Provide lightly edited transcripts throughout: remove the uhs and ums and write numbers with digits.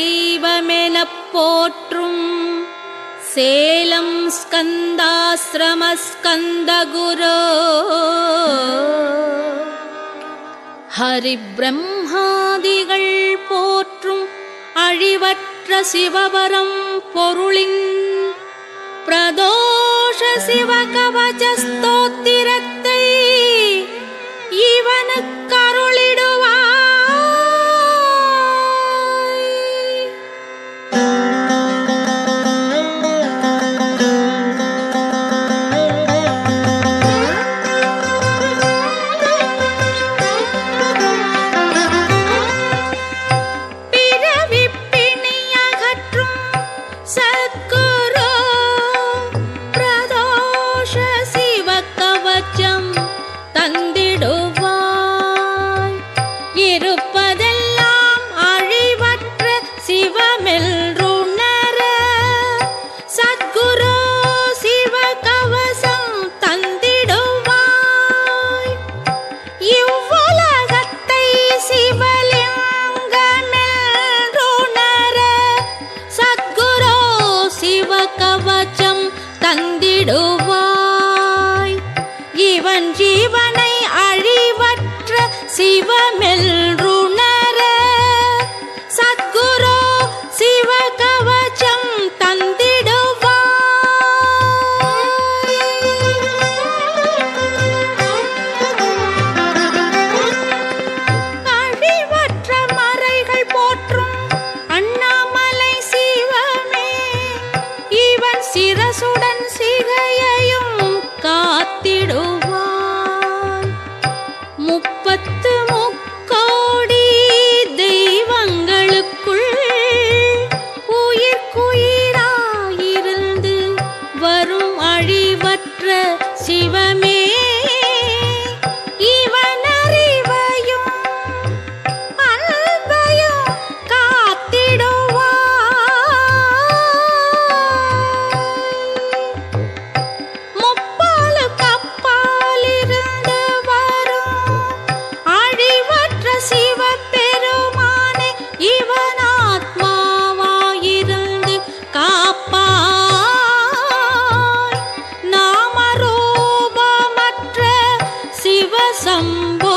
தெய்வமெனப் போற்றும் சேலம் ஸ்கந்தாஸ்ரம ஸ்கந்தகுரோ ஹரிபிரம்மாதிகள் போற்றும் அழிவற்ற சிவபரம் பொருளின் பிரதோஷ சிவகவச ஸ்தோத்திரத்தை இவனுக்கு அருளிடுவாய். தந்திடுவாய் இவன் ஜீவனை அழிவற்ற சிவமெல்ருணர சத்குரு சிவகவசம் தந்திடுவாய். அழிவற்ற மறைகள் போற்றும் அண்ணாமலை சிவமே இவன் சிரசுடன் சிகையையும் காத்திடுவான். 30 முக்கோடி தெய்வங்களுக்குள் உயிர்க்குயிராயிருந்து வரும் அழிவற்ற சிவமே இவன் அறிவையும் அன்பையும் காத்திடுவான். சிவபெருமானே இவன் ஆத்மாவாயிருந்து காப்பாய். நாமரூபமற்ற சிவசம்போ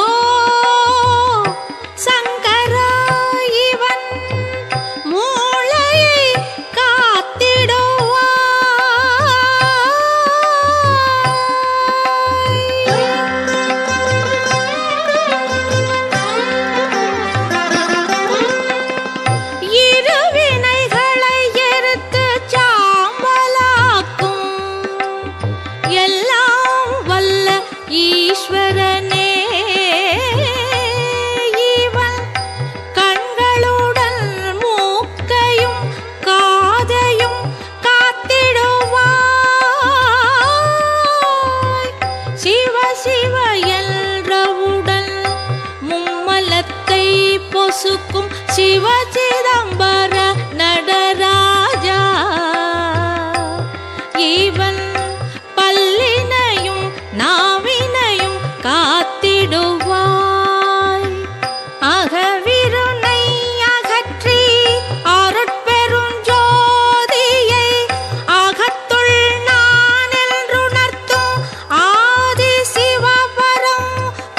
சங்கரா இவன் மூளையை காத்திடுவாய். ஈஸ்வரனே இவன் கண்களுடன் மூக்கையும் காதையும் காத்திடுவாய். சிவ சிவ எல்றவுடன் மும்மலத்தை பொசுக்கும் சிவ சிதம்பர நடராஜா இவன் பல்லினையும் நாவினையும் காத்திடுவாய். அகவிருனை அகற்றி அருட்பெருஞ்சோதியை அகத்துள் நான் என்றுணர்த்தும் ஆதி சிவபரம்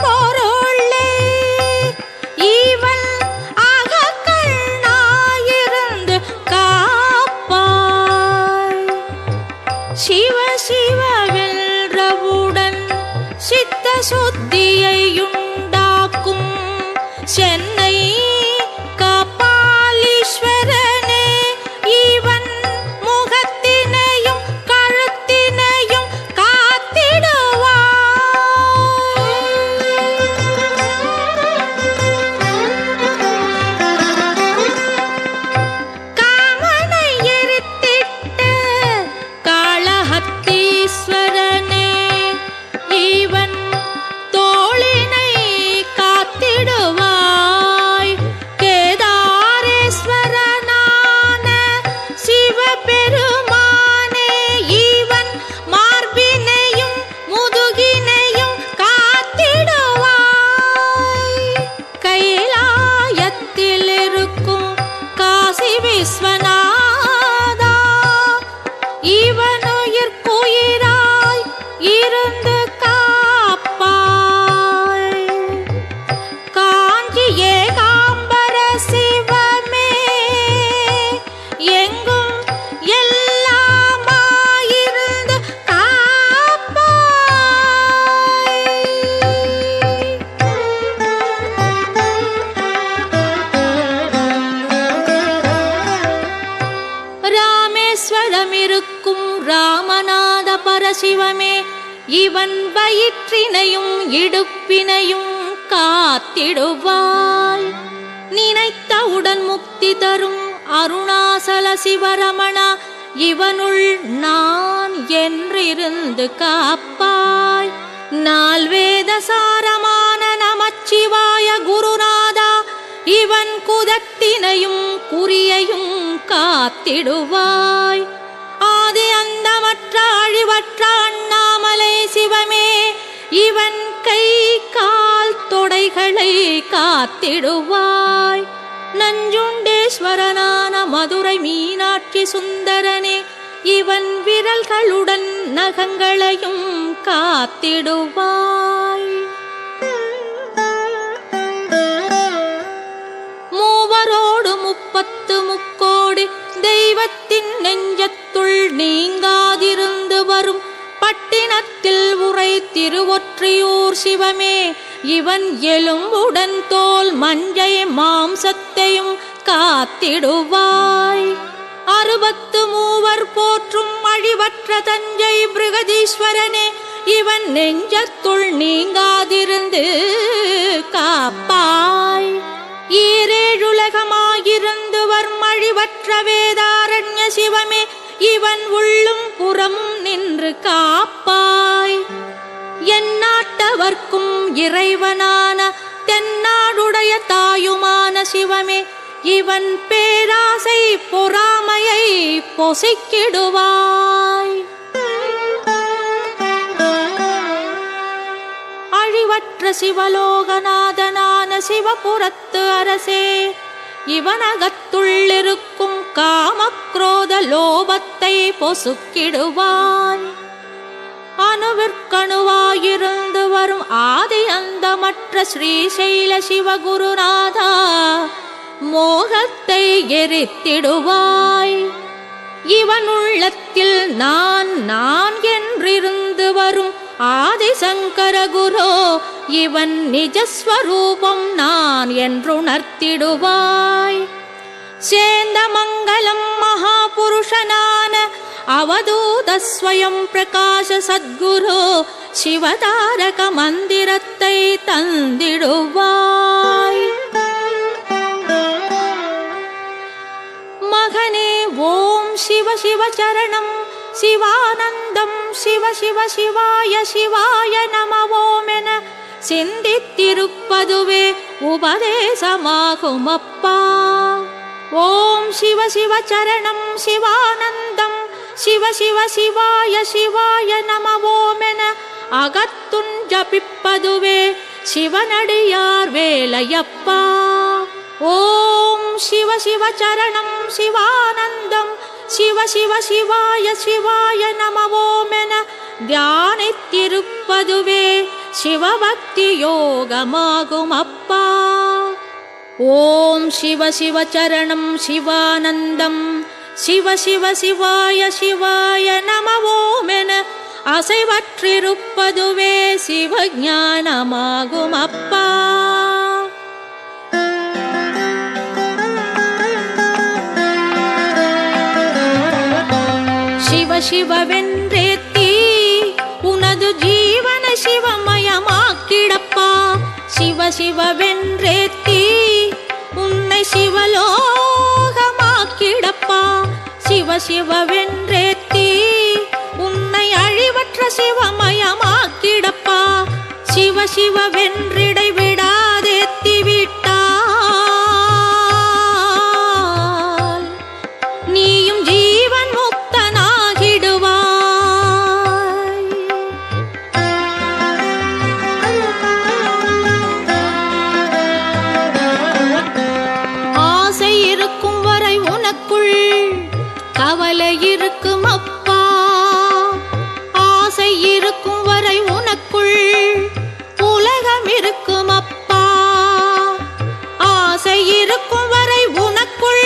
பொருளே இவன் அகக்கண்ணாயிருந்து காப்பாய். சிவ சிவவெல்றவுடன் சித்த சுத்தியையுண்டாக்கும் சென்னை கபாலீஸ்வரனே இவன் முகத்தினையும் கழுத்தினையும் காத்திடுவாய். காமனை எரித்திட்டு காளஹத்தீஸ்வரனே இவன் தோ இருக்கும் ராமநாத பரசிவமே இவன் வயிற்றினையும் இடுப்பினையும் காத்திடுவாய். நினைத்தவுடன் முக்தி தரும் அருணாசல சிவரமணா இவனுள் நான் என்றிருந்து காப்பாய். நால்வேத சாரமான நமச்சிவாய குருநாதா இவன் குதத்தினையும் குறியையும் காத்திடுவாய். ஆதி அந்தமற்ற அழிவற்ற அண்ணாமலை சிவமே இவன் கை கால் தொடைகளை காத்திடுவாய். நஞ்சுண்டேஸ்வரனான மதுரை மீனாட்சி சுந்தரனே இவன் விரல்களுடன் நகங்களையும் காத்திடுவாய். மூவரோடு 30 முக்கோடி தெய்வத்தின் நெஞ்சத்துள் நீங்காதிருந்து வரும் பட்டினத்தில் உரை திருவொற்றியூர் சிவமே இவன் எலும்புடன் தோல் மஞ்சை மாம்சத்தையும் காத்திடுவாய். 63 போற்றும் அழிவற்ற தஞ்சை பிருகதீஸ்வரனே இவன் நெஞ்சத்துள் நீங்காதிருந்து காப்பாய். ஈரேழுலகமாயிருந்து வர்மழிவற்ற வேதாரண்ய சிவமே இவன் உள்ளும் புறமும் நின்று காப்பாய். எந்நாட்டவர்க்கும் இறைவனான தென்னாடுடைய தாயுமான சிவமே இவன் பேராசை பொறாமையை பொசிக்கிடுவாய். அழிவற்ற சிவலோகநாதனான சிவபுரத்து அரசே இவனகத்துள்ளிருக்கும் காமக்ரோத லோபத்தை பொசுக்கிடுவாய். அணுவிற்கணுவாயிருந்து வரும் ஆதி அந்தமற்ற ஸ்ரீசைல சிவகுருநாதா மோகத்தை எரித்திடுவாய். இவன் உள்ளத்தில் நான் என்றிருந்து வரும் ஆதிசங்கர குரு இவன் நிஜஸ்வரூபம் நான் என்றுணர்த்திடுவாய். சேந்தமங்கலம் மகாபுருஷனான அவதூத ஸ்வயம் பிரகாச சத்குரு சிவதாரக மந்திரத்தை தந்திடுவாய். மகனே ஓம் சிவ சிவ சரணம் சிவானந்தம் சிவ சிவ சிவாய சிவாய நம ஓம் என சிந்தித்திருப்பதுவே உபதேசமாகும் அப்பா. ஓம் சிவ சிவ சரணம் சிவானந்தம் சிவ சிவ சிவாய சிவாய நம ஓம் என அகத்துன் ஜபிப்பதுவே சிவனடியார் வேலையப்பா. ஓம் சிவ சிவ சரணம் சிவானந்தம் சிவ சிவ சிவாய சிவாய நம ஓம் என தியானித்திருப்பதுவே சிவபக்தி யோகமாகும் அப்பா. ஓம் சிவ சிவ சரணம் சிவானந்தம் சிவ சிவ சிவாய சிவாய நம ஓம் என அசைவற்றிருப்பதுவே சிவஞானமாகும் அப்பா. சிவ சிவவென்றேத்தி உனது ஜீவன சிவமயமாக்கிடப்பா. சிவ சிவவென்றேத்தி உன்னை சிவலோகமாக்கிடப்பா. சிவ சிவவென்றேத்தி உன்னை அழிவற்ற சிவமயமாக்கிடப்பா. சிவ சிவவென்றிடை விடாதேத்தி விட்டால் நீயும் ஜீவன் முக்தனாகிடுவாய். ஆசை இருக்கும் வரை உனக்குள் கவலை இருக்கும் அப்பா. ஆசை இருக்கும் வரை உனக்குள் உலகம் இருக்கும் அப்பா. ஆசை இருக்கும் வரை உனக்குள்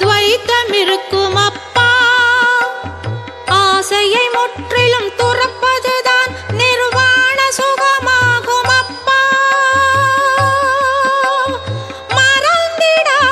துவைத்தம் இருக்கும் அப்பா. ஆசையை முற்றிலும் துறப்பதுதான் நிர்வாண சுகமாகும் அப்பா. மறந்திடாதே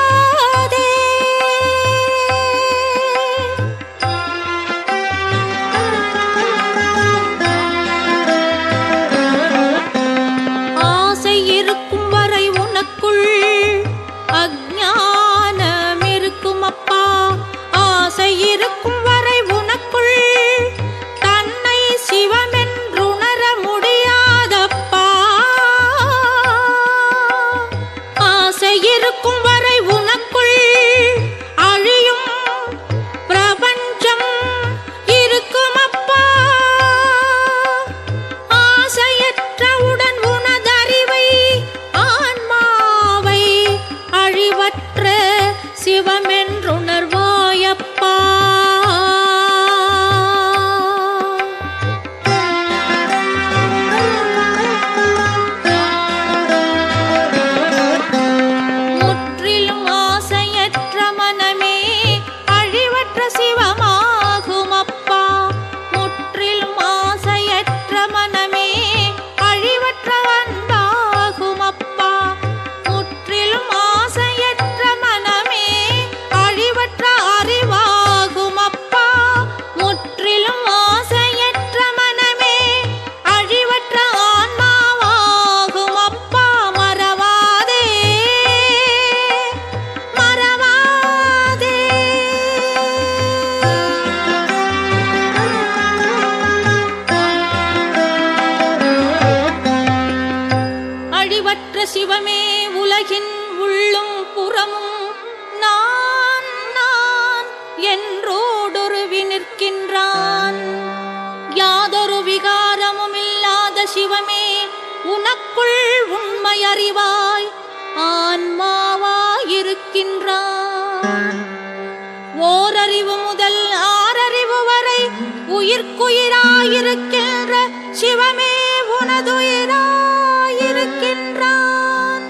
வென்றுணர்வாயப்பா. முற்றிலும் ஆசையற்ற மனமே அழிவற்ற சிவமாகும் அப்பா. முற்றிலும் ஆசையற்ற மனமே அழிவற்ற அன்பாகும் அப்பா. முற்றிலும் ஆசையற்ற மனமே அழிவற்ற அறிவாகும் அப்பா. முற்றிலும் ஆசையற்ற மனமே அழிவற்ற ஆன்மாவாகும் அப்பா. மறவாதே மறவாதே. அழிவற்ற சிவமே உலகின் உள்ளும் புறமும் நான் நான் என்றோடொருவி நிற்கின்றான். யாதொரு விகாரமும் இல்லாத சிவமே உனக்குள் உண்மை அறிவாய் ஆன்மாவாயிருக்கின்றான். ஓரறிவு முதல் ஆறறிவு வரை உயிர்க்குயிராயிருக்கின்ற சிவமே உனதுயிராயிருக்கின்றான்.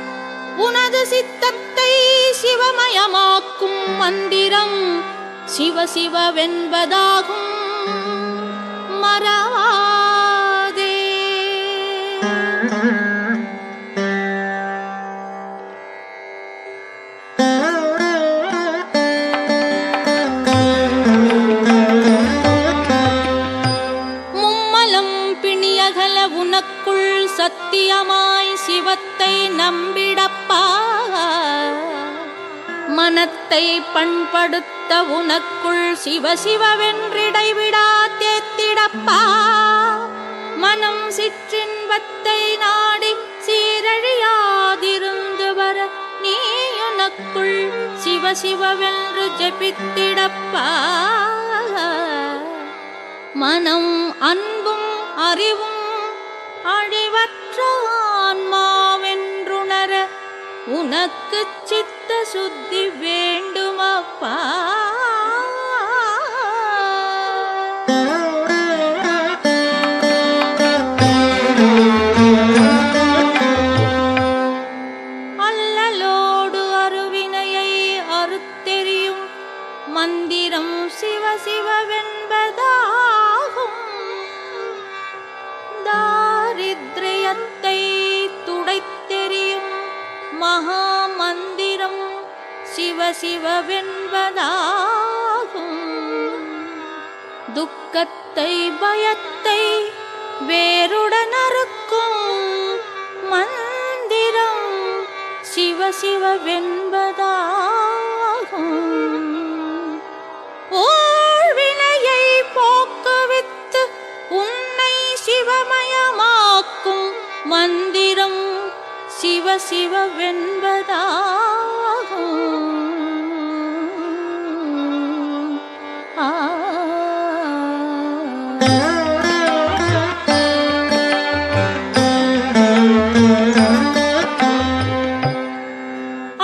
உனது சித்தத்தை சிவமயமாக்கும் மந்திரம் சிவ சிவவென்பதாகும். மறவாதே. மும்மலம் பிணியகல உனக்குள் சத்தியமாய் சிவத்தை நம்பிடப்பா. மனத்தை பண்படுத்த உனக்குள் சிவ சிவவென்றிடைவிடா தேத்திடப்பா. மனம் சிற்றின்பத்தை நாடி சீரழியாதிருந்து வர நீ உனக்குள் சிவ சிவவென்று ஜபித்திடப்பா. மனம் அன்பும் அறிவும் அழிவற்ற ஆன்மாவென்றுணர உனக்கு சித்த சுத்தி வேண்டுமப்பா. அல்லலோடு அருவினையை அறுத்தெறியும் மந்திரம் சிவ சிவவென்பதாகும். தாரித்ரியத்தை துடைத்தெறியும் மகா மந்திரம் சிவ சிவவென்பதாகும். துக்கத்தை பயத்தை வேருடன் அறுக்கும் மந்திரம் சிவ சிவவென்பதாகும். ஓழ்வினையை போக்குவித்து உன்னை சிவமயமாக்கும் மந்திரம் சிவ சிவவென்பதாகும்.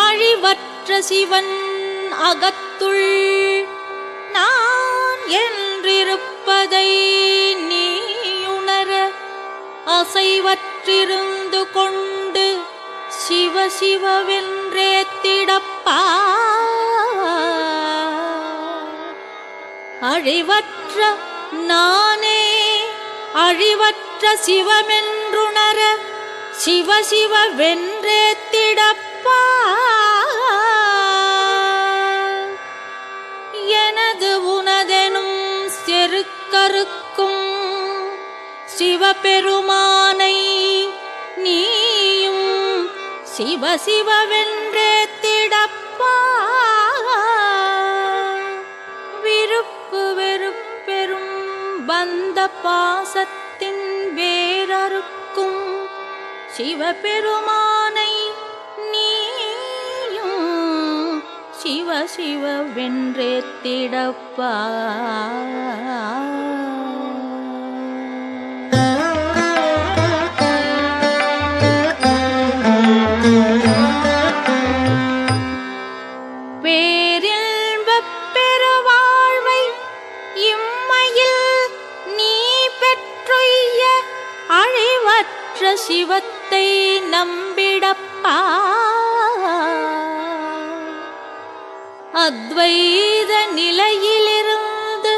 அழிவற்ற சிவன் அகத்துள் நான் என்றிருப்பதை நீ உணர அசைவற்றிருந்து கொண்டு சிவ சிவவென்றேத்திடப்பா. அழிவற்ற நானே அழிவற்ற சிவமென்றுணர சிவ சிவவென்றேத்திடப்பா. எனது உனதெனும் செருக்கருக்கும் சிவபெருமானை நீயும் சிவ சிவவென்றேத்திடப்பா. விருப்பு வெறுப்பெரும் பந்த பாசத்தின் வேரறுக்கும் சிவபெருமானை நீயும் சிவ சிவவென்றேத்திடப்பா. பேரில் சிவத்தை நம்பிடப்பா. அத்வைத நிலையிலிருந்து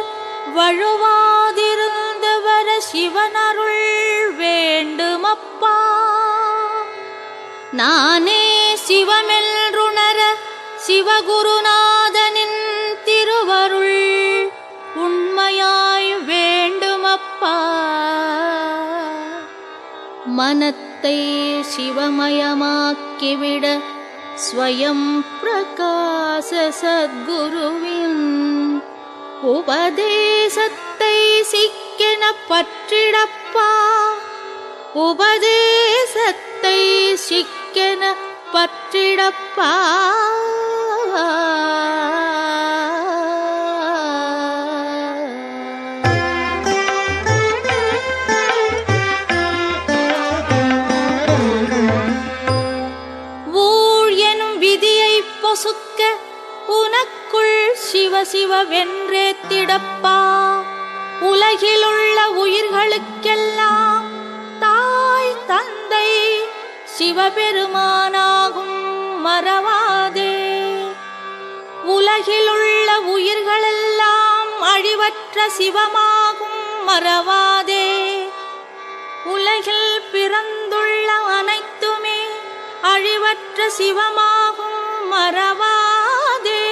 வழுவாதிருந்து வர சிவனருள் வேண்டுமப்பா. நானே சிவமென்றுணர சிவகுருநாதனின் திருவருள் உண்மையாய் வேண்டுமப்பா. மனத்தை சிவமயமாக்கிவிட ஸ்வயம் பிரகாச சத்குருவின் உபதேசத்தை சிக்கென பற்றிடப்பா. உபதேசத்தை சிக்கென பற்றிடப்பா. பொசுக்க உனக்குள் சிவ சிவவென்றேத்திடப்பா. உலகிலுள்ள உயிர்களுக்கெல்லாம் தாய் தந்தை சிவபெருமானாகும் மறவாதே. உலகிலுள்ள உயிர்களெல்லாம் அழிவற்ற சிவமாகும் மறவாதே. உலகில் பிறந்துள்ள அனைத்துமே அழிவற்ற சிவமாகும் மறவாதே.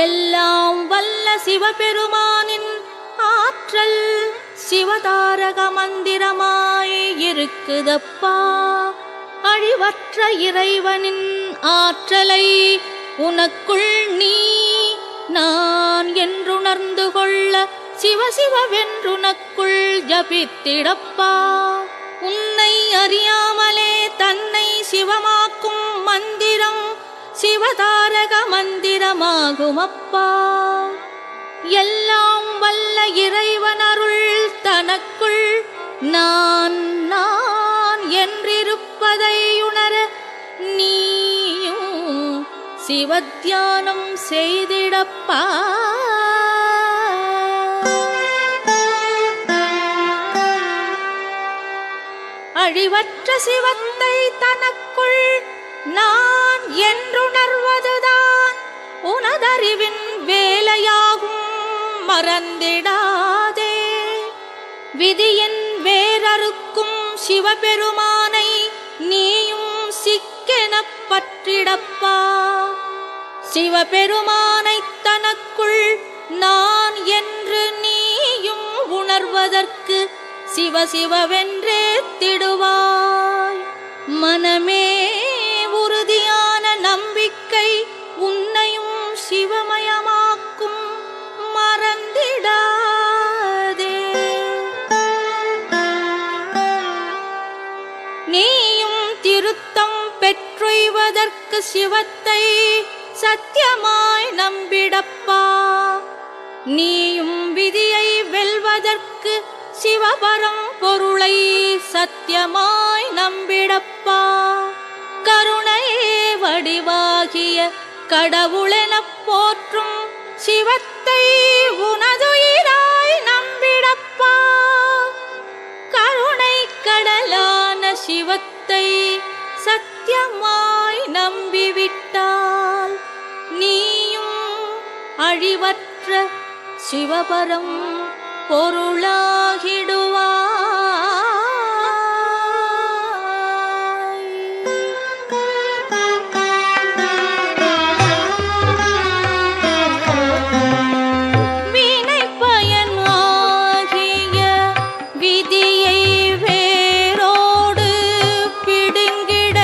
எல்லாம் வல்ல சிவபெருமானின் ஆற்றல் சிவதாரக மந்திரமாய் இருக்குதப்பா. அழிவற்ற இறைவனின் ஆற்றலை உனக்குள் நீ நான் என்றுணர்ந்து கொள்ள சிவ சிவவென்றுனக்குள் ஜபித்திடப்பா. உன்னை அறியாமலே தன்னை சிவமாக்கும் மந்திரம் சிவதாரக மந்திரமாகுமப்பா. எல்லாம் வல்ல இறைவனருள் தனக்குள் நான் நான் என்றிருப்பதை உணர நீயும் சிவத்தியானம் செய்திடப்பா. அழிவற்ற சிவத்தை தனக்குள் நான் என்றுணர்வதுதான் உனதறிவின் வேலையாகும் மறந்திடாதே. விதியின் வேறறுக்கும் சிவபெருமானை நீயும் சிக்கென பற்றிடப்பா. சிவபெருமானை தனக்குள் நான் என்று நீயும் உணர்வதற்கு சிவ சிவவென்றே திடுவாய். மனமே உறுதியான நம்பிக்கை உன்னையும் சிவமயமாக்கும் மறந்திடாதே. நீயும் திருத்தம் பெற்றுய்வதற்கு சிவத்தை சத்தியமாய் நம்பிடப்பா. நீயும் விதியை வெல்வதற்கு சிவபரம் பொருளை சத்தியமாய் நம்பிடப்பா. கருணையே வடிவாகிய கடவுளெனப் போற்றும் சிவத்தை உனதுயிராய் நம்பிடப்பா. கருணை கடலான சிவத்தை சத்தியமாய் நம்பிவிட்டால் நீயும் அழிவற்ற சிவபரம் பொருளாகிடுவாய். வினை பயன் ஆகிய விதியை வேரோடு பிடுங்கிட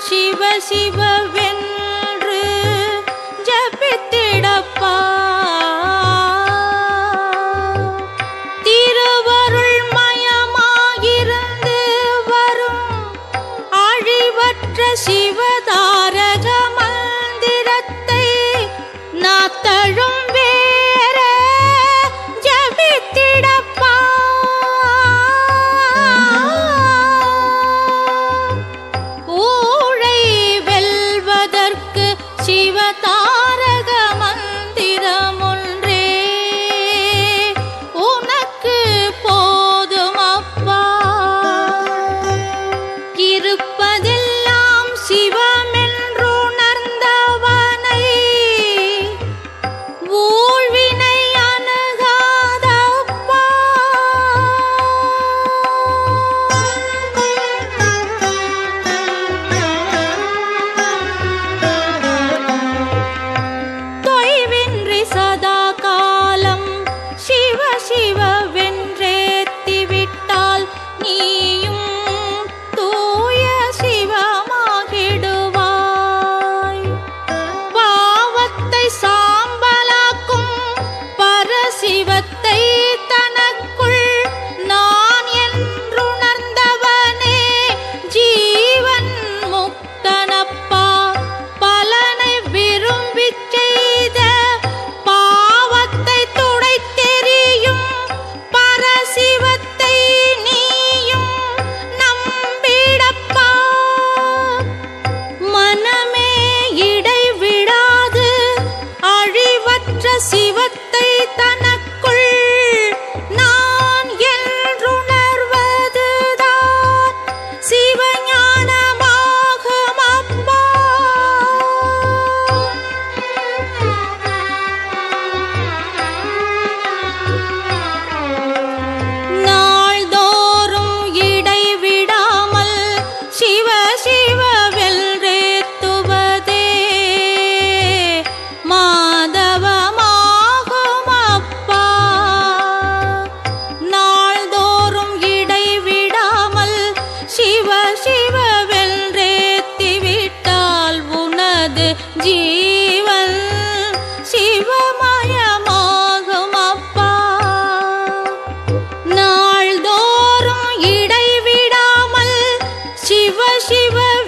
சிவ சிவவென்று ஜபித்திடப்பா. சிவதாரக மந்திரத்தை நாத்தழும் வேற ஜபித்திடப்பா. ஊழை வெல்வதற்கு சிவதாரக மந்திரம் ஒன்றே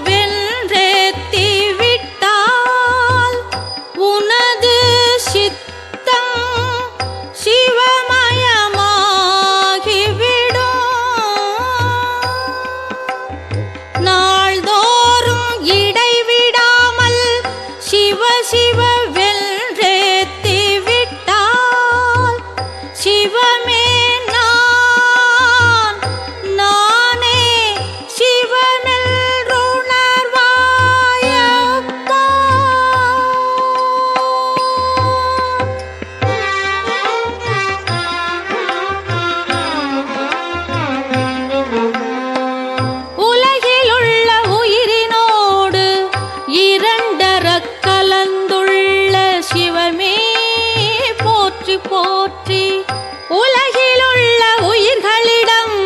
வென்றேத்தி விட்டால் உனது சித்தம் சிவமயமாகிவிடும். நாள்தோறும் இடைவிடாமல் சிவ சிவ வென்றேத்தி விட்டால் சிவமே நான், நானே சிவமென்றுணர்வாயப்பா. உலகிலுள்ள உயிரினோடு இரண்டறக் கலந்துள்ள சிவமே போற்றி போற்றி. உலகிலுள்ள உயிர்களிடம்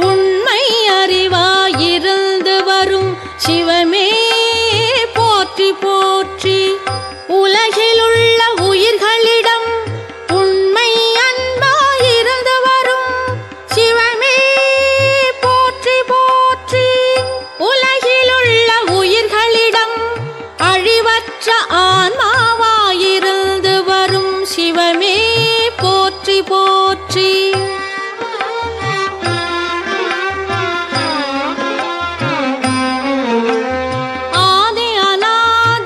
உண்மை அறிவாயிருந்து வரும் சிவமே போற்றி போற்றி. உலகிலுள்ள உயிர்களிடம் உண்மை அன்பாயிருந்து வரும் சிவமே போற்றி போற்றி. உலகிலுள்ள உயிர்களிடம் அழிவற்ற ஆன்மாவாயிருந்து வரும் சிவமே போற்றி போற்றி. ஆதி அநாதியாயுள்ள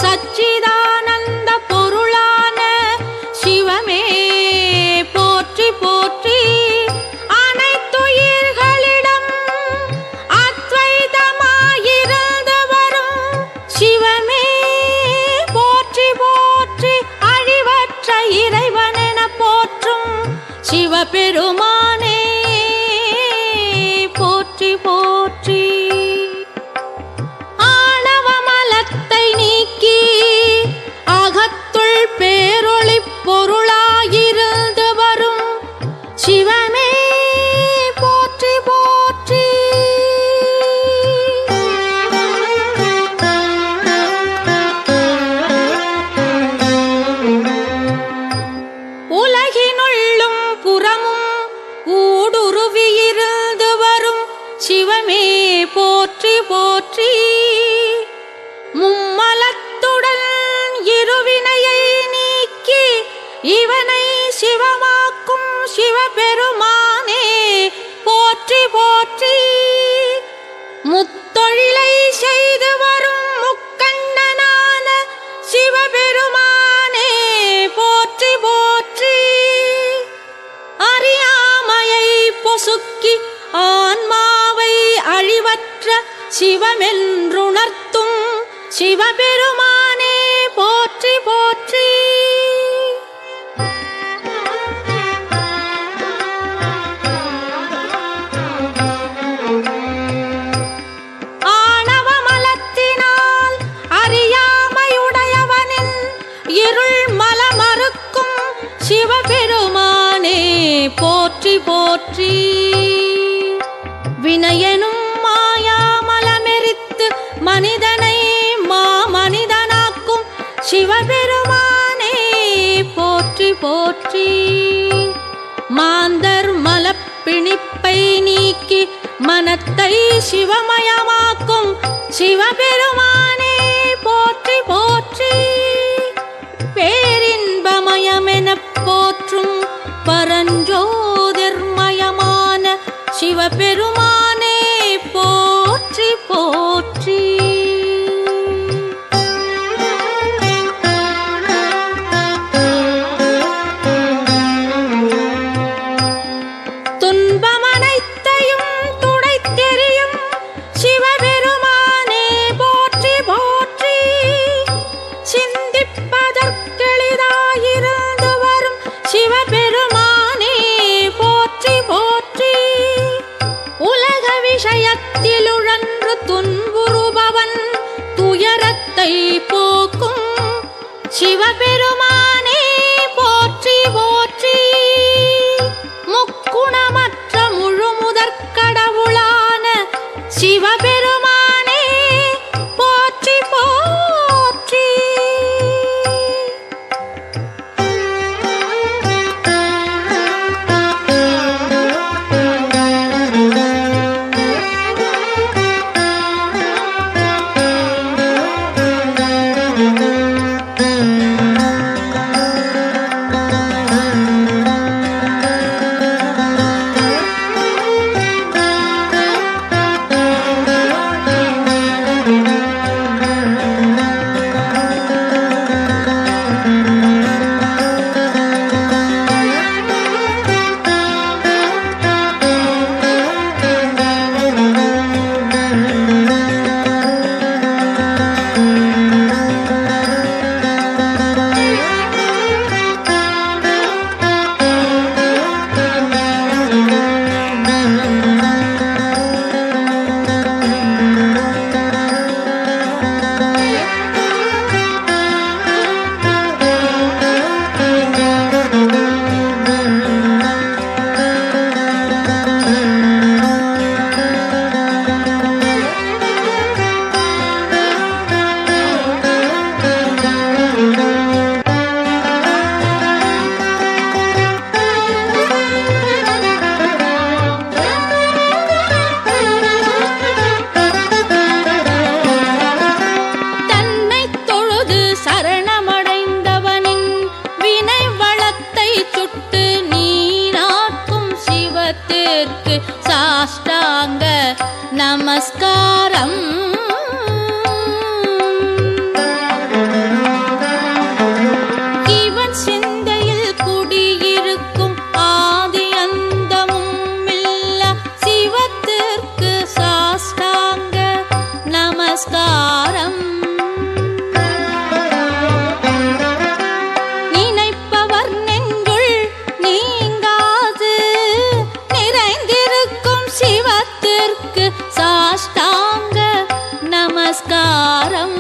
சச்சிதானந்த பொருளான சிவமே போற்றி போற்றி. அனைத்துயிர்களிடம் அத்வைதமாயிருந்து வரும் சிவமே போற்றி போற்றி. அழிவற்ற இறைவனென போற்றும் சிவபெருமானே போற்றி போற்றி. ஆணவமலத்தை நீக்கி அகத்துள் பேரொளிப் பொருளாயிருந்து வரும் சிவமே போற்றி போற்றி. உலகினுள்ளும் புறமும் ஊடுருவியிருந்து வரும் சிவமே போற்றி போற்றி. மும்மலத்துடன் இருவினையை நீக்கி இவனை சிவமாக்கும் சிவபெருமானே போற்றி போற்றி. முத்தொழிலை செய்து வரும் முக்கண்ணனான சிவபெருமானே போற்றி போற்றி. அறியாமையை பொசுக்கி ஆன்மாவை அழிவற்ற சிவமென்றுணர்த்தும் சிவபெருமானே போற்றி போற்றி. ஆணவமலத்தினால் அறியாமையுடையவனின் இருள் மலமறுக்கும் சிவபெருமானே போற்றி போற்றி. வினையெனும் மாயாமலமெரித்து மனிதனை மாமனிதனாக்கும் சிவபெருமானே போற்றி போற்றி. மாந்தர் மலப்பிணிப்பை நீக்கி மனத்தை சிவமயமாக்கும் சிவபெருமானே போற்றி போற்றி. பேரின்பமயமெனப் போற்றும் பரஞ்சோதிர்மயமான சிவபெருமானே போற்றி போற்றி. துன்பமனைத்தையும் துடைத்தெறியும் சிவபெருமானே போற்றி போற்றி. சிந்திப்பதற்கெளிதாயிருந்து வரும் சிவபெருமானே போற்றி போற்றி. உலக விஷயத்திலுழன்று துன்புறுபவன் துயரத்தை போக்கும் சிவபெருமானே போற்றி போற்றி. முக்குணமற்ற முழுமுதற்கடவுளான சிவபெருமானே போற்றி போற்றி. நமஸ்காரம். இவன் சிந்தையில் குடியிருக்கும் ஆதி அந்தமும் இல்ல சிவத்திற்கு சாஷ்டாங்க நமஸ்காரம். நினைப்பவர் நெஞ்சுள் நீங்காது நிறைந்திருக்கும் சிவத்திற்கு சாஷ்டாங்க நமஸ்காரம்.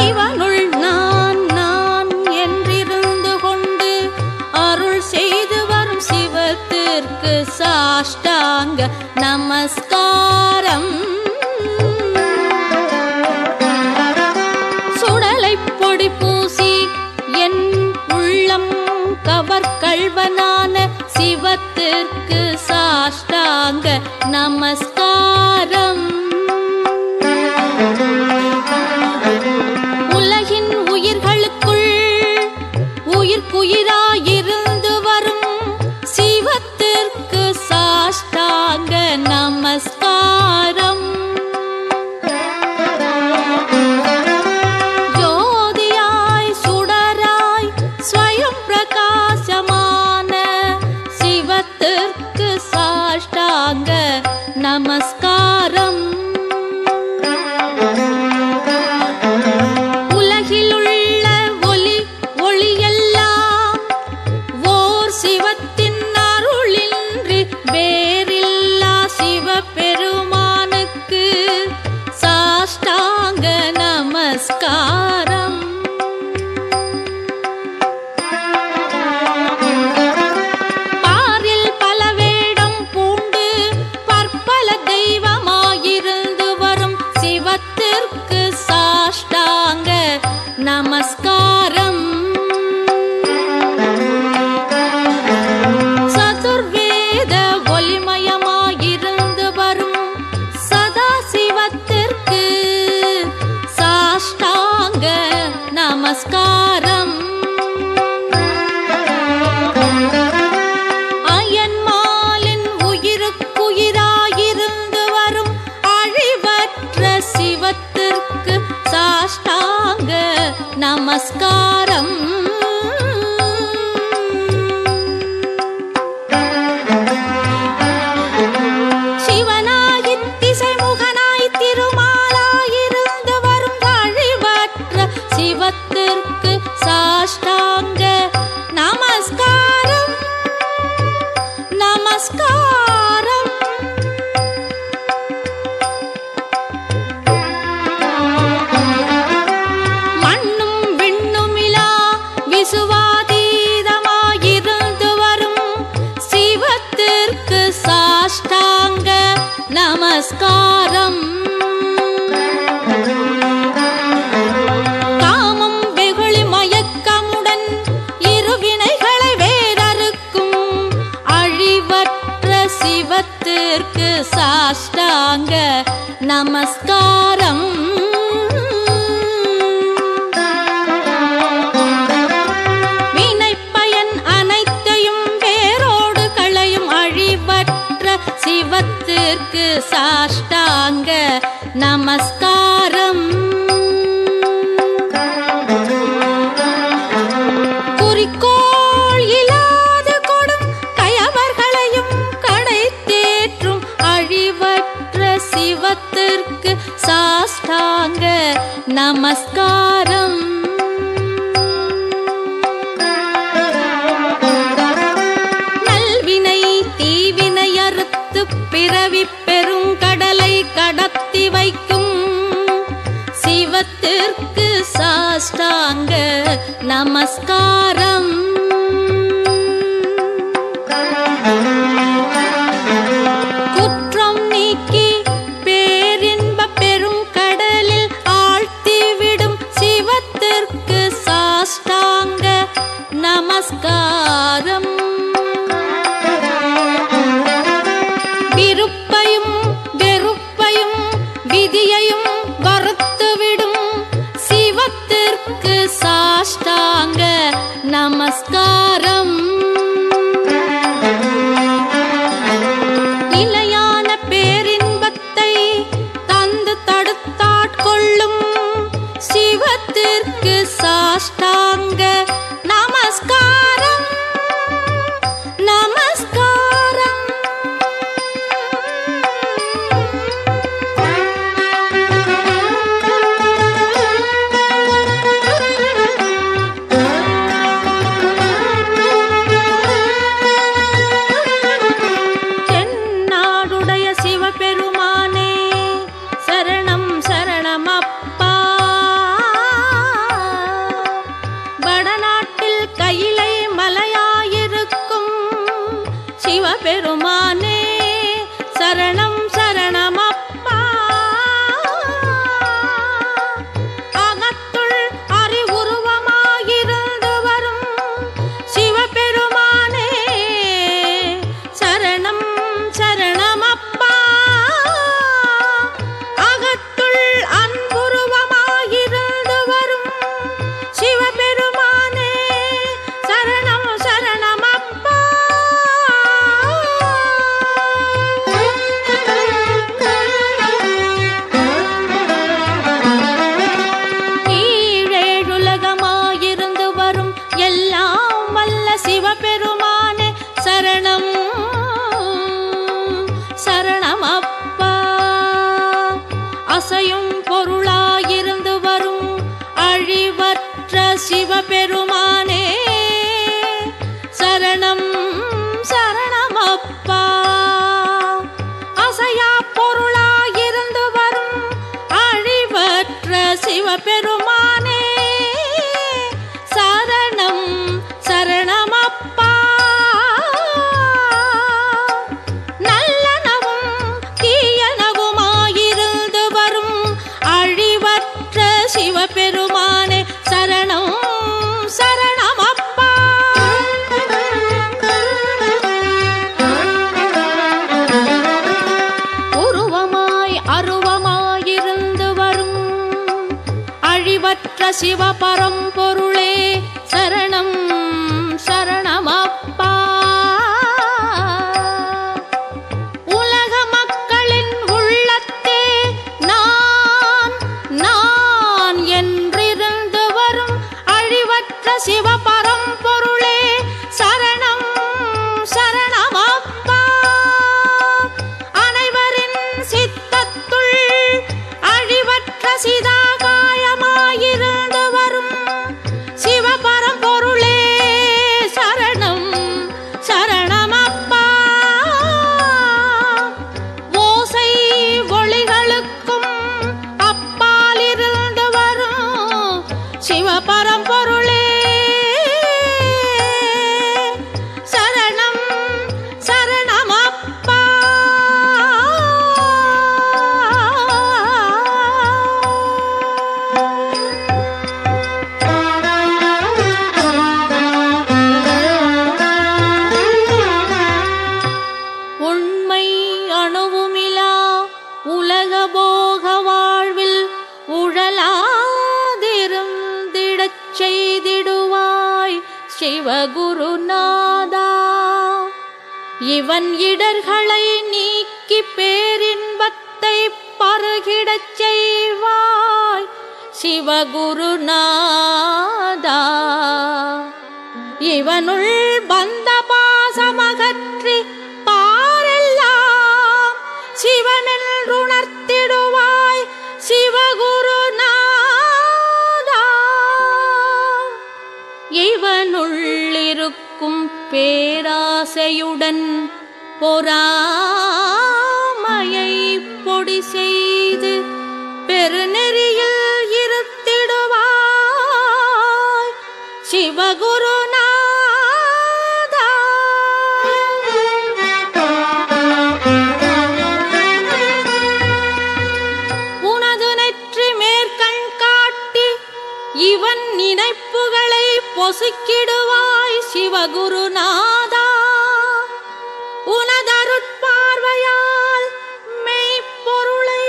இவனுள் நான் நான் என்றிருந்து கொண்டு அருள் செய்து வரும் சிவத்திற்கு சாஷ்டாங்க நமஸ்காரம். சுடலை பொடி பூசி என் உள்ளம் கவர்கள்வனான சிவத்திற்கு சாஷ்டாங்க நமஸ்காரம். உலகின் உயிர்களுக்குள் உயிர்க்குயிராயிருந்து வரும் சிவத்திற்கு சாஷ்டாங்க நமஸ்காரம். ஜோதியாய் சுடராய் ஸ்வயம் பிரகாசமான சிவத்திற்கு சாஷ்டாங்க நமஸ்காரம். உலகிலுள்ள ஒளி ஒளியெல்லாம் ஓர் சிவத்தின் அருளின்றி வேறில்லா சிவபெருமானுக்கு சாஷ்டாங்க நமஸ்காரம். பாரில் பல வேடம் பூண்டு பற்பல தெய்வமாயிருந்து வரும் சிவத்திற்கு சாஷ்டாங்க நமஸ்காரம். சதுர்வேத ஒளிமயமாயிருந்து வரும் சதா சிவத்திற்கு சாஷ்டாங்க நமஸ்காரம். அயன்மாலின் உயிருக்குயிராயிருந்து வரும் அழிவற்ற சிவத்திற்கு சாஷ்டாங்க நமஸ்காரம். சிவனாகி திசைமுகனாய் திருமாலாயிருந்து வரும் அழிவற்ற சிவத்திற்கு சாஷ்டாங்க நமஸ்காரம் நமஸ்காரம். மண்ணும் விண்ணுமிலா விசுவாதீதமாயிருந்து வரும் சிவத்திற்கு சாஷ்டாங்க நமஸ்காரம். காமம் வெகுளி மயக்கமுடன் இருவினைகளை வேறறுக்கும் அழிவற்ற சிவத்திற்கு சாஷ்டாங்க நமஸ்காரம். வினைப்பயன் அனைத்தையும் வேரோடு களையும் அழிவற்ற சிவத்திற்கு சாஷ்டாங்க நமஸ்காரம். குறிக்கோள் இல்லாத கொடும் கயவர்களையும் கடை தேற்றும் அழிவற்ற சிவத்திற்கு சாஷ்டாங்க நமஸ்காரம். நல்வினை தீவினை அறுத்து பிறவி பெருங்கடலை கடத்தி வைக்கும் சிவத்திற்கு சாஷ்டாங்க நமஸ்காரம். குற்றம் நீக்கி பேரின்ப பெருங்கடலில் ஆழ்த்திவிடும் சிவத்திற்கு சாஷ்டாங்க நமஸ்காரம். விருப்பையும் வெறுப்பையும் விதியையும் வறுத்துவிடும் சிவத்திற்கு சாஷ்டாங்க நமஸ்காரம். ஆசையும் பொருளாயிருந்து வரும் அழிவற்ற சிவபெருமானே சரணம் சரணமப்பா. அசையா பொருளாயிருந்து வரும் அழிவற்ற சிவபெருமானே சரணம் சரணமப்பா. நல்லனவும் தீயனவுமாயிருந்து வரும் அழிவற்ற சிவபெருமானே சரணம் சரணமப்பா. உருவமாய் அருவமாயிருந்து வரும் அழிவற்ற சிவபரம்பொருளே சரணம் சரணமப்பா. உலக மக்களின் உள்ளத்தே நான் நான் என்றிருந்து வரும் அழிவற்ற சிவபரம்பொருளே சரணம் சரணமப்பா. அனைவரின் சித்தத்துள் அழிவற்ற சிதாகாயமாயிருந்து வரும் சிவபரம்பொருளே சரணம் சரணமப்பா. ஓசை ஒளிகளுக்கும் அப்பாலிருந்து வரும் சிவபரம்பொருளே சரணம் சரணமப்பா. உண்மை அணுவுமிலா உலக போக வாழ்வில் உழலாதிருந்திடச் செய்திடுவாய் சிவகுருநாதா. இவன் இடர்களை நீக்கி பேரின்பத்தை பருகிடச் செய்வாய் சிவகுருநாதா. இவனுள் பந்த பாசமகற்றி பாரெல்லாம் சிவனென்றுணர்த்திடுவாய் சிவகுருநாதா. இவனுள்ளிருக்கும் பேராசையுடன் பொறாமையை பொடி செய்து பெருநெறியில் இருத்திடுவாய் சிவகுருநாதா. உனது நெற்றி மேற்கண் காட்டி இவன் நினைப்புகளை பொசுக்கிடுவாய் சிவகுருநாதா. உனதருட்பார்வையால் மெய்ப்பொருளை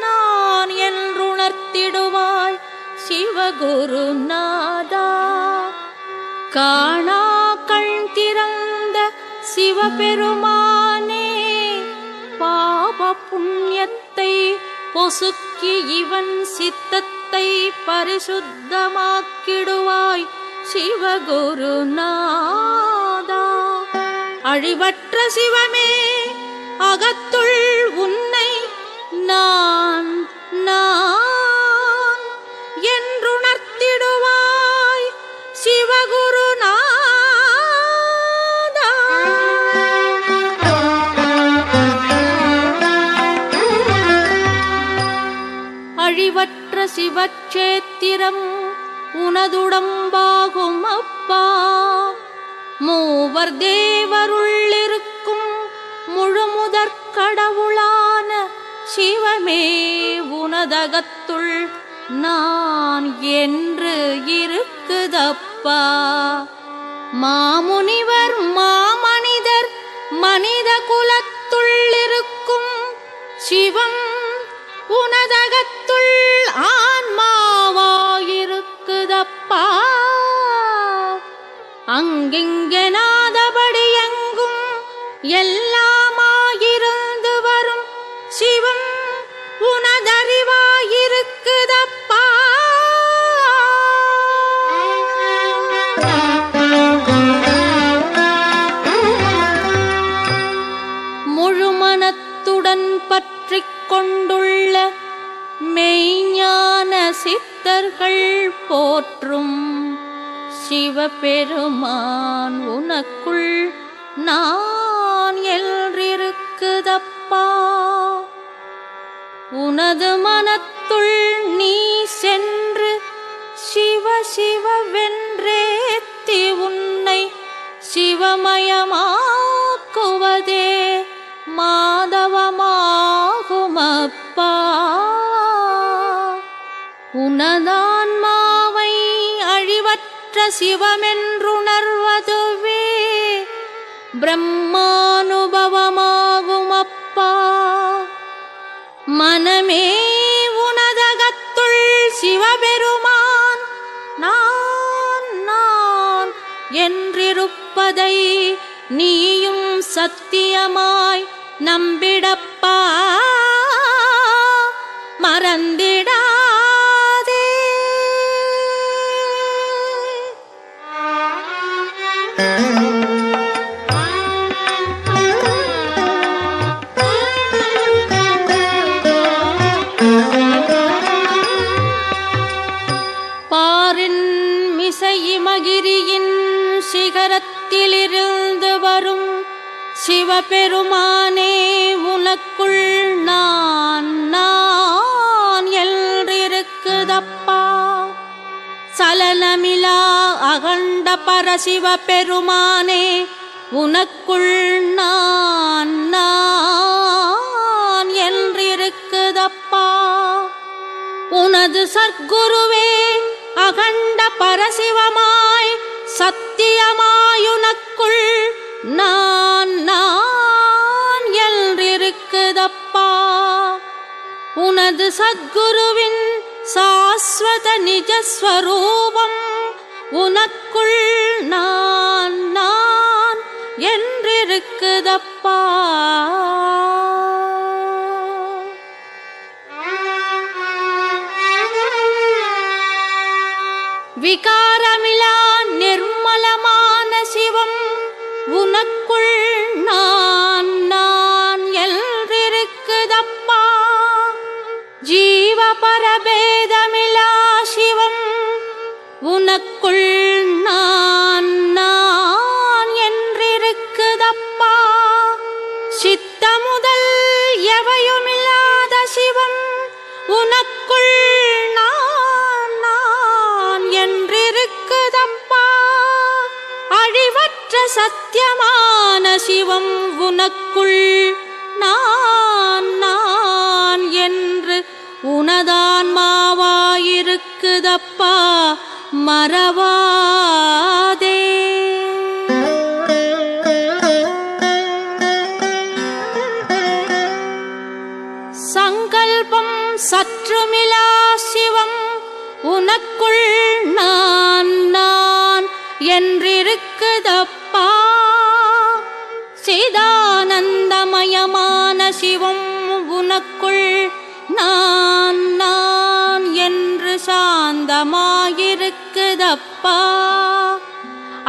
நான் என்றுணர்த்திடுவாய் சிவகுருநாதா. காணா கண் திறந்த சிவபெருமானே பாப புண்ணியத்தை பொசுக்கி இவன் சித்தத்தை பரிசுத்தமாக்கிடுவாய் சிவகுருநாதா. அழிவற்ற சிவமே அகத்துள் உன்னை நான் நான் என்றுணர்த்திடுவாய் சிவகுருநாதா. அழிவற்ற சிவக்ஷேத்திரம் உனதுடம்பாகும் அப்பா. மூவர் தேவருள்ளிருக்கும் முழுமுதற் கடவுளான சிவமே உனதகத்துள் நான் என்று இருக்குதப்பா. மாமுனிவர் மாமனிதர் மனித குலத்துள்ளிருக்கும் சிவம் உனதகத்துள் ஆன்மாவாயிருக்குதப்பா. அங்கிங்கெனாதபடி எங்கும் எல்லாமாயிருந்து வரும் சிவம் உனதறிவாயிருக்குதப்பா. முழுமனத்துடன் பற்றிக் கொண்டுள்ள மெய்ஞான சித்தர்கள் போற்றும் சிவபெருமான் உனக்குள் நான் என்றிருக்குதப்பா. உனது மனத்துள் நீ சென்று சிவ சிவவென்றேத்தி உன்னை சிவமயமாக்குவதே மாதவமாகுமப்பா. உனதான்மாவை அழிவற்ற சிவமென்றுணர்வதுவே பிரம்மானுபவமாகுமப்பா. மனமே உனதகத்துள் சிவபெருமான் நான் நான் என்றிருப்பதை நீயும் சத்தியமாய் நம்பிடப்பா. மறந்திடாதே. பாரின் மிசைமகிரியின் சிகரத்திலிருந்து வரும் சிவபெருமானே உனக்குள் நான் நான் என்றிருக்குதப்பா. சலனமிலா அகண்ட பரசிவபெருமானே உனக்குள் நான் நான் என்றிருக்குதப்பா. உனது சற்குருவே அகண்ட பரசிவமாய் சத்தியமாயுனக்குள் நான் நான் என்றிருக்குதப்பா. உனது சத்குருவின் சாஸ்வத நிஜஸ்வரூபம் உனக்குள் நான் நான் என்றிருக்குதப்பா. விகாரமிலா நிர்மலமான சிவம் உனக்குள் நான் நான் என்றிருக்குதப்பா. ஜீவ பரபேதமிலா சிவம் உனக்குள் நான் நான் என்றிருக்குதப்பா. சித்த முதல் எவையுமில்லாத சிவம் உனக்குள் நான் நான் என்றிருக்குதப்பா. அழிவற்ற சத்தியமான சிவம் உனக்குள் நான் நான் என்று உனதான்மாவாயிருக்குதப்பா. மறவாதே. சங்கல்பம் சற்றுமிலா சிவம் உனக்குள் நான் நான் என்றிருக்குதப்பா. சிதானந்தமயமான சிவம் உனக்குள் நான் நான் என்று சாந்தமாயிருக்குதப்பா.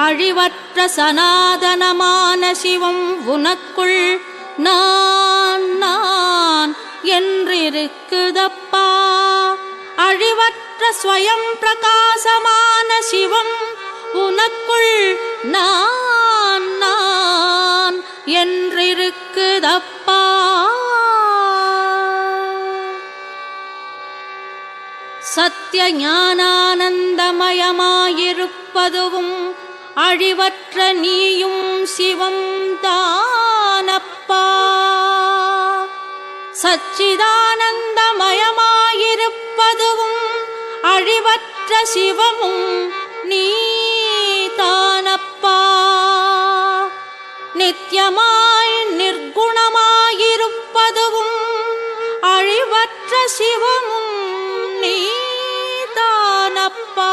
அழிவற்ற சனாதனமான சிவம் உனக்குள் நான் நான் என்றிருக்குதப்பா. அழிவற்ற ஸ்வயம் பிரகாசமான சிவம் உனக்குள் நான் நான் என்றிருக்குதப்பா. சத்திய ஞானானந்தமயமாயிருப்பதுவும் அழிவற்ற நீயும் சிவம் தானப்பா. சச்சிதானந்தமயமாயிருப்பதுவும் அழிவற்ற சிவமும் நீ தானப்பா. நித்தியமாய் நிர்குணமாயிருப்பதுவும் அழிவற்ற சிவமும் நீ தானப்பா.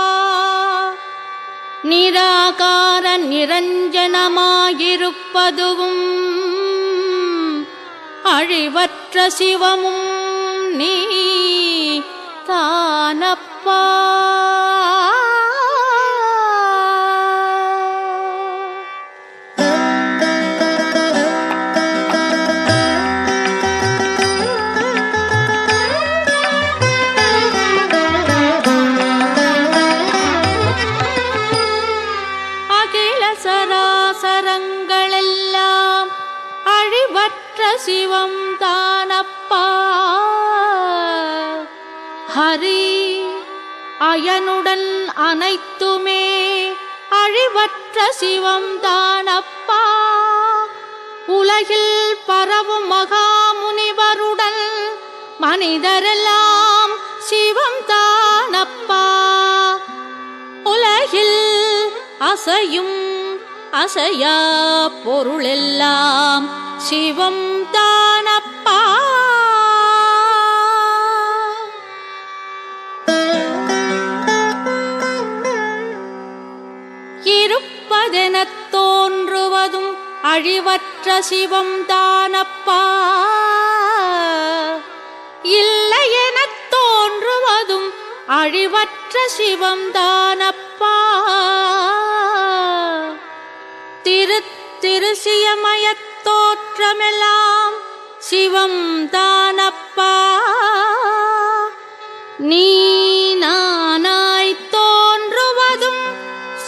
நிராகார நிரஞ்சனமாயிருப்பதுவும் அழிவற்ற சிவமும் நீ தானப்பா. சிவம் தானப்பா. ஹரி அயனுடன் அனைத்துமே அழிவற்ற சிவம் தானப்பா. உலகில் பரவும் மகாமுனிவருடன் மனிதரெல்லாம் சிவம் தானப்பா. உலகில் அசையும் அசையா பொருளெல்லாம் சிவம் தானப்பா. இருப்பதெனத் தோன்றுவதும் அழிவற்ற சிவம் தானப்பா. இல்லை எனத் தோன்றுவதும் அழிவற்ற சிவம் தானப்பா. திருசியமயத் தோற்றமெல்லாம் சிவம் தானப்பா. நீ நானாய் தோன்றுவதும்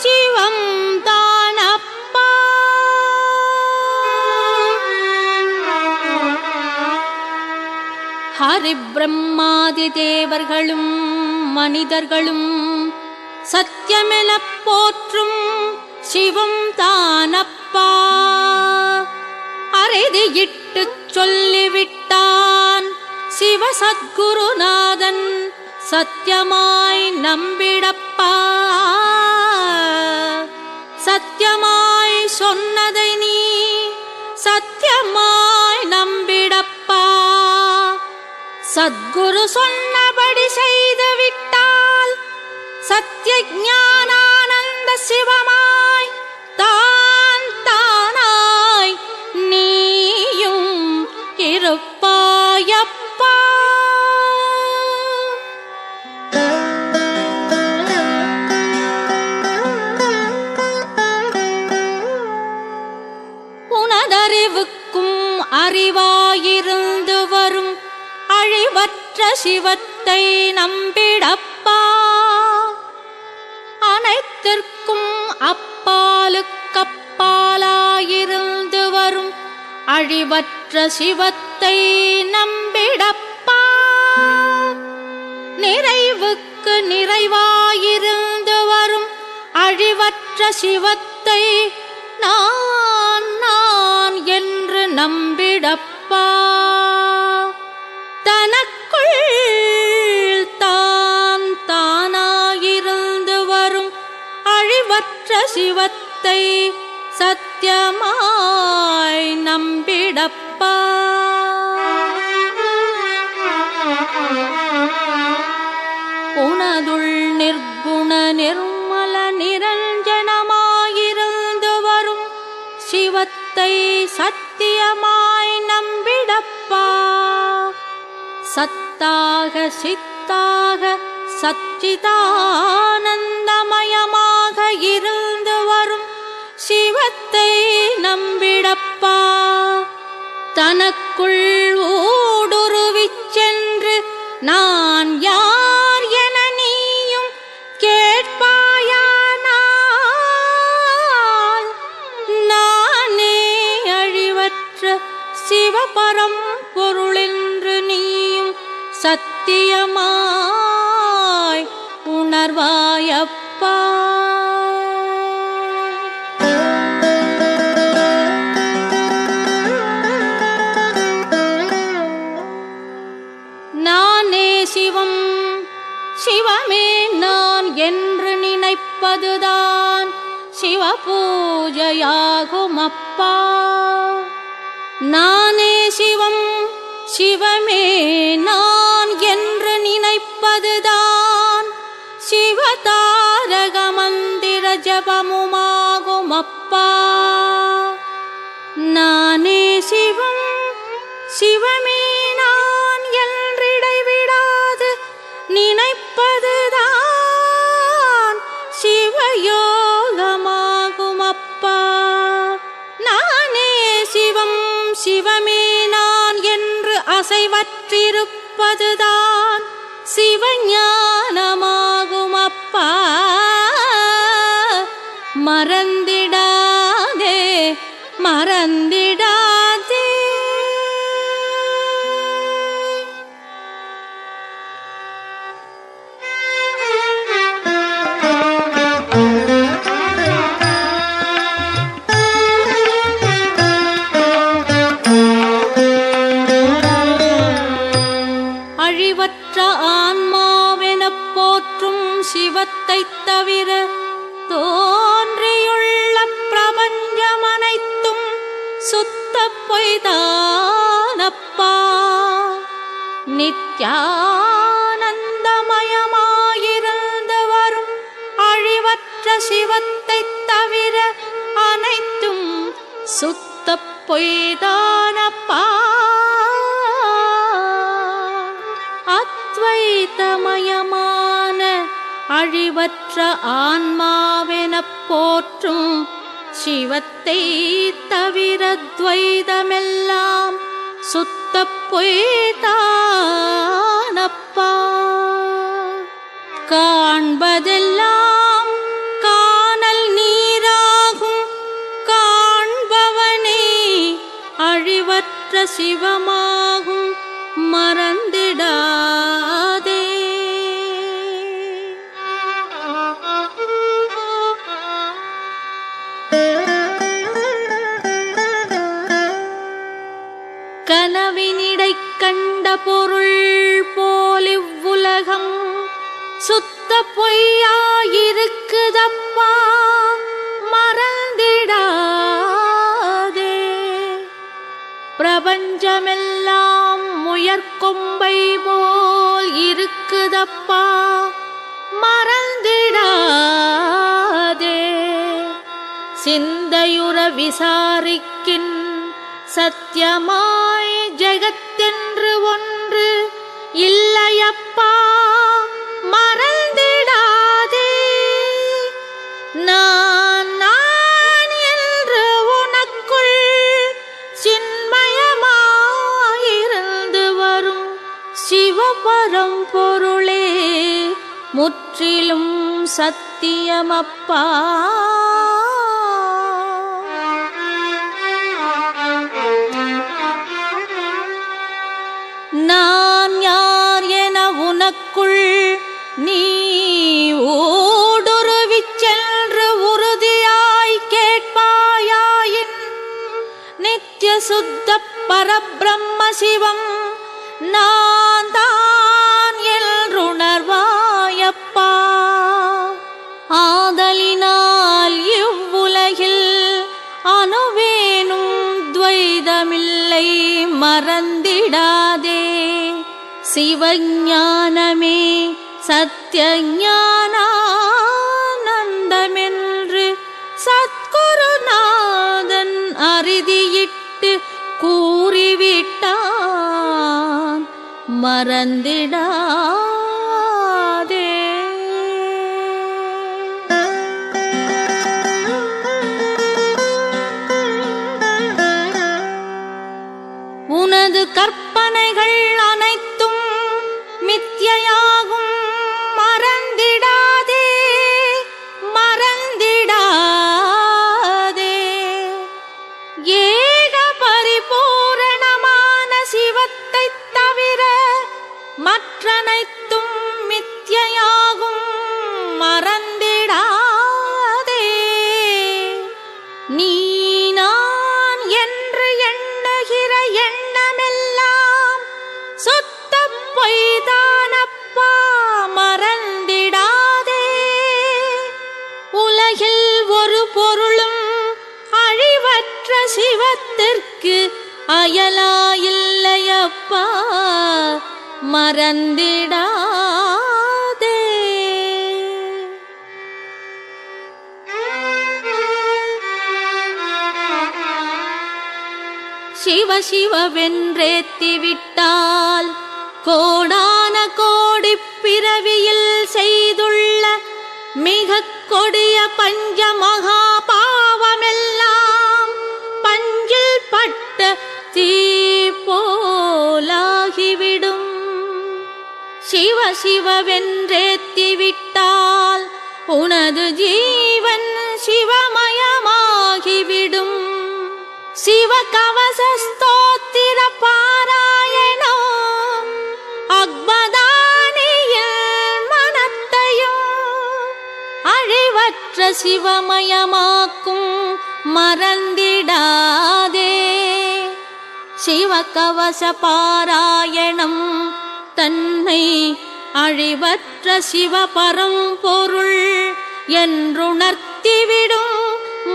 சிவம் தானப்பா. ஹரி பிரம்மாதி தேவர்களும் மனிதர்களும் சத்தியமெனப் போற்றும் சிவம் தானப்பா. அறுதியிட்டு சொல்லிவிட்டான் சிவசத்குருநாதன், சத்தியமாய் நம்பிடப்பா. சத்தியமாய் சொன்னதை நீ சத்தியமாய் நம்பிடப்பா. சத்குரு சொன்னபடி செய்து விட்டால் சத்திய ஞானானந்த சிவமாய் தான் தானாய் நீயும் இருப்பாயப்பா. உனதறிவுக்கும் அறிவாயிருந்து வரும் அழிவற்ற சிவத்தை நம்பிடப்பா. அனைத்திற்கும் அப்பாலுக்கப்பாலாயிருந்து வரும் அழிவற்ற சிவத்தை நம்பிடப்பா. நிறைவுக்கு நிறைவாயிருந்து வரும் அழிவற்ற சிவத்தை நான் நான் என்று நம்பிடப்பா. தனக்குள் தான் தானாயிருந்து வரும் அழிவற்ற சிவத்தை சத்தியமாய் நம்பிடப்பா. உனதுள் நிர்குண நிர்மல நிரஞ்சனமாயிருந்து வரும் சிவத்தை சத்தியமாய் நம்பிடப்பா. சத்தாக சித்தாக சச்சிதானந்தமயமாக இருந்து வரும் சிவத்தை நம்பிடப்பா. தனக்குள் ஊடுருவிச் சென்று நான் யார் என நீயும் கேட்பாயானால் நானே அழிவற்ற சிவபரம் பொருளென்று நீயும் சத்தியமாய் உணர்வாயப்பா. நானே சிவம் சிவமே நான் என்று நினைப்பதுதான் சிவ பூஜையாகும் அப்பா. நானே சிவம் சிவமே நான் என்று நினைப்பதுதான் சிவதாரக மந்திர ஜபமுமாகும் அப்பா. நானே சிவம் சிவமே நான் என்றிடைவிடாது நினைப்பதுதான் சிவயோகமாகும் அப்பா. நானே சிவம் சிவமே நான் என்று அசைவற்றிருப்பதுதான் சிவஞானமாகும் அப்பா. மறந்திடாதே மறந்திடாதே. அழிவற்ற ஆன்மாவெனப் போற்றும் சிவத்தைத் தவிர தோன்றியுள்ள பிரபஞ்சமனைத்தும் சுத்த பொய்தானப்பா. நித்யானந்தமயமாயிருந்து வரும் அழிவற்ற சிவத்தைத் தவிர அனைத்தும் சுத்த பொய்தானப்பா. அத்வைதமயமான அழிவற்ற ஆன்மாவெனப் போற்றும் சிவத்தை தவிர துவைதமெல்லாம் சுத்த பொய்தானப்பா. காண்பதெல்லாம் காணல் நீராகும் காண்பவனே அழிவற்ற சிவமாகும் மறந்திடாதே. கனவினிடைக் கண்ட பொருள் போலிவ்வுலகம் சுத்த பொய்யாயிருக்குதப்பா, மறந்திடாதே. பிரபஞ்சமெல்லாம் முயற்கொம்பை போல் இருக்குதப்பா, மறந்திடாதே. சிந்தையுற விசாரிக்கின் சத்தியமாய் ஜெகத்தென்று ஒன்று இல்லையப்பா, மறந்திடாதே. நான் நான் என்று உனக்குள் சின்மயமாயிருந்து வரும் சிவபரம்பொருளே முற்றிலும் சத்தியமப்பா. நான் யார் என உனக்குள் நீ ஊடுருவிச் சென்று உறுதியாய் கேட்பாயாயின் நித்ய சுத்த பரபிரம்ம சிவம் நான் தான் என்றுணர்வாயப்பா. ஆதலினால் இவ்வுலகில் அணுவேனும் துவைதமில்லை, மறந்திடாதே. சிவஞானமே சத்திய ஞானானந்தமென்று சத்குருநாதன் அறுதியிட்டு கூறிவிட்டான், மறந்திடாதே. உனது கற்பனைகள் அனைத்தும் மித்யையாகும், மறந்திடாதே, மறந்திடாதே. ஏக பரிபூரணமான சிவத்தைத் தவிர மற்றனைத்தும் மித்யையாகும், மறந்திடாதே. நீ நான் என்று எண்ணுகிற எண்ணமெல்லாம் சுத்த பொய்தானப்பா, மறந்திடாதே. உலகில் ஒரு பொருளும் அழிவற்ற சிவத்திற்கு அயலாயில்லையப்பா, மறந்திடாதே. சிவ சிவவென்றேத்திவிட்டால் கோடான கோடி பிறவியில் செய்துள்ள மிக கொடிய பஞ்ச மகா பாவமெல்லாம் பஞ்சில் பட்ட தீ போலாகிவிடும். சிவ சிவவென்றேத்திவிட்டால் உனது ஜீவன் சிவமயமாகிவிடும். சிவகவச ஸ்தோத்திர பாராயணம் அக்பதானியில் மனத்தையும் அழிவற்ற சிவமயமாக்கும், மறந்திடாதே. சிவகவச பாராயணம் தன்னை அழிவற்ற சிவபரம்பொருள் என்றுணர்த்திவிடும்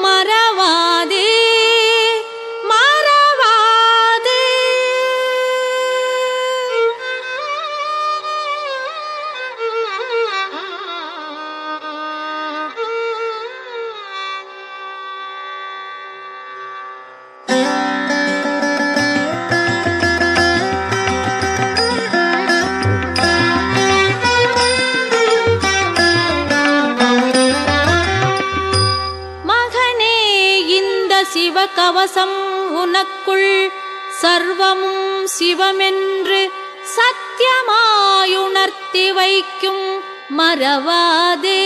மறவாதே மறவாதே. சிவகவசம் உனக்குள் சர்வமும் சிவமென்று சத்தியமாயுணர்த்தி வைக்கும் மறவாதே.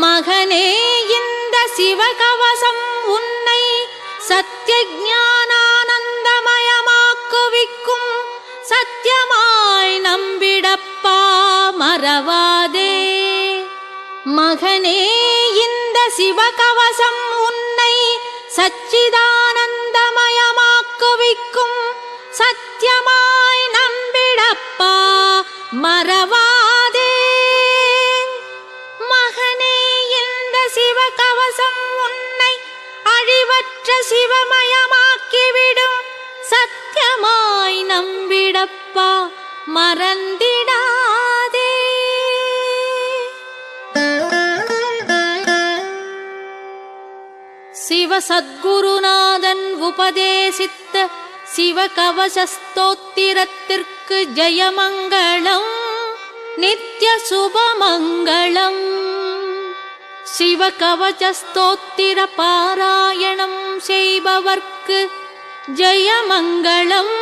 மகனே, இந்த சிவகவசம் உன்னை சத்திய ஞானானந்தமயமாக்குவிக்கும். சத்தியமாய் நம்பிடப்பா மறவாதே. மகனே, இந்த சிவகவசம் உன்னை சச்சிதானந்தமயமாக்குவிக்கும். சத்தியமாய் நம்பிடப்பா மறவாதே. மகனே, இந்த சிவகவசம் உன்னை அழிவற்ற சிவமயமாக்கிவிடும். சத்தியமாய் நம்பிடப்பா மறந்திடாதே. சிவ சத்குருநாதன் உபதேசித்த சிவகவச ஸ்தோத்திரத்திற்கு ஜெயமங்களம், நித்ய சுபமங்களம். சிவகவச ஸ்தோத்திர பாராயணம் செய்பவர்க்கு ஜெயமங்களம்,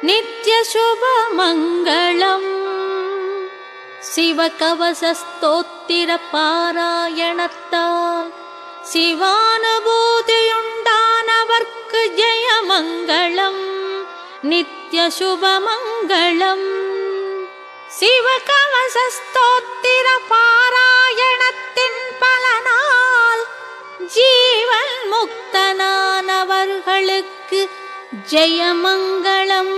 நித்ய சுபமங்களம். சிவகவச ஸ்தோத்திர பாராயணத்தால் சிவானுபூதியுண்டானவர்க்கு ஜெயமங்களம், நித்ய சுபமங்களம். சிவகவச ஸ்தோத்திர பாராயணத்தின் பலனால் ஜீவன் முக்தனானவர்களுக்கு ஜெயமங்களம்,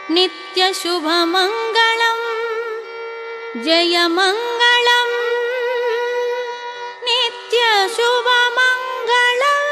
நித்ய சுபமங்களம். ஜெயமங்களம், நித்ய சுபமங்களம்.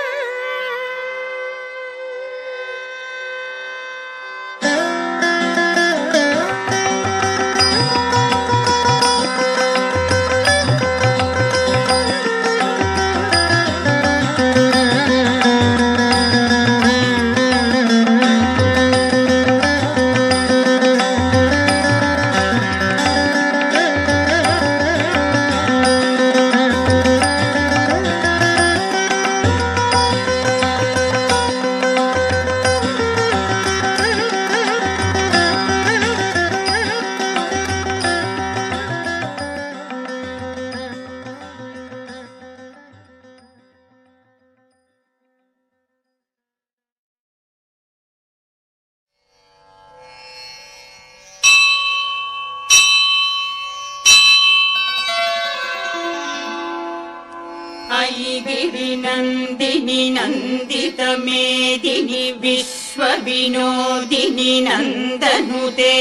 गिरि नन्दिनि नन्दित मेदिनि विश्वविनोदिनि नन्दनुते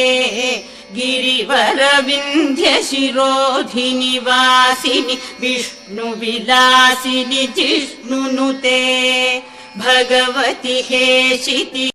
गिरिवरविन्ध्य शिरोधिनि वासिनि विष्णुविलासिनि जिष्णुनुते भगवति हेशिति